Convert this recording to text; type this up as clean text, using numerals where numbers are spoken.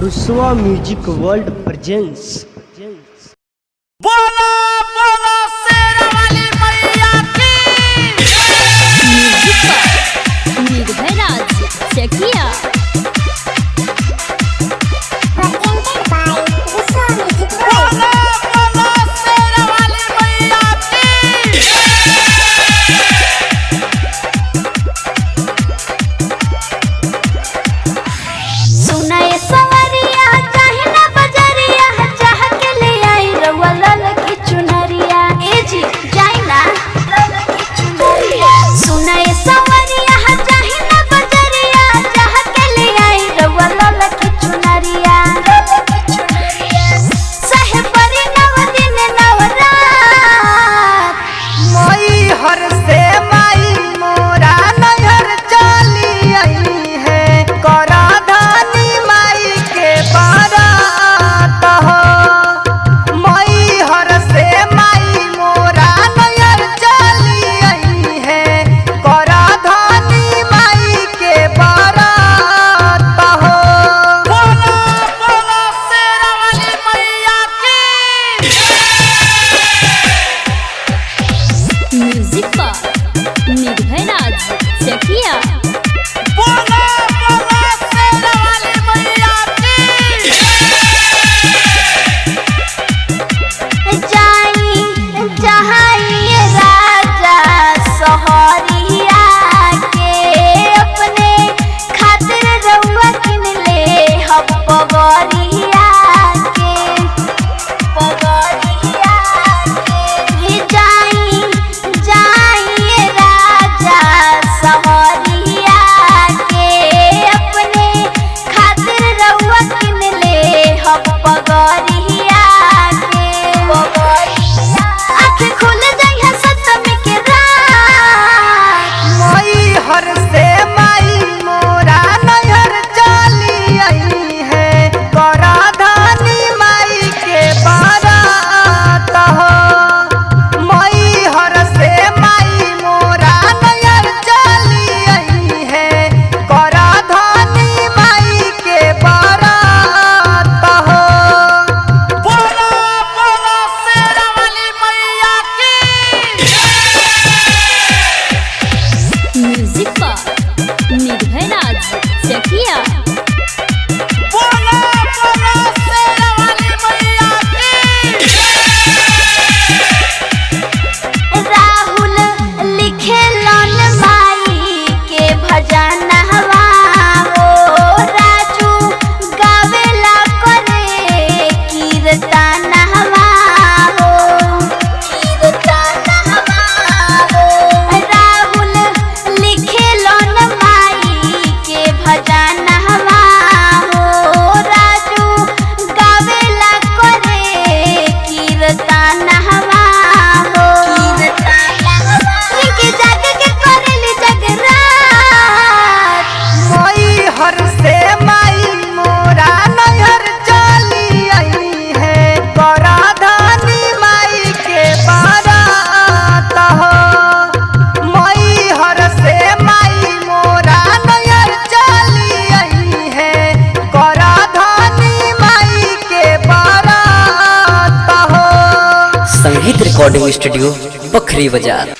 रुसवा music world presence. बोलो बोलो शेरा वाली मैया की। म्यूजिक निर्भय राज चकिया। निर्भय राज चकिया। बोलो बोलो शेरा वाली मैया की। जाई जहाई राजा सोहरिया के अपने खातिर रउआ किन ले हम पगरिया के जाई राजा सोहरिया के अपने खातिर रउआ किन ले हम पगरिया के आँखें खुल जाई है सतमी के रात। मई हर से माई मोरा नहर चली आई है करा धानी माई के बारात हो। मई हर से माई मोरा नहर चली आई है करा धानी माई के बारात हो। बोलो बोलो शेरा वाली मैया की। म्यूजिक निर्भय राज चकिया। बोलो बोलो शेरा वाली मैया की। राहुल लिखे लन माई के भजन हवा हो राजू गावेला करे कीर्तन हवा हो राहुल लिखे लन माई के भजन हवा हो राजू गावेला करे कीर्तन हवा हो इनके जग के करेली जगरात। मई हर से माई मोरा नहर चली आई है करा धानी माई के बारात हो। मई हर से माई मोरा नहर चली आई है करा धानी माई के बारात हो। संगीत रिकॉर्डिंग स्टूडियो बखरी बाजार।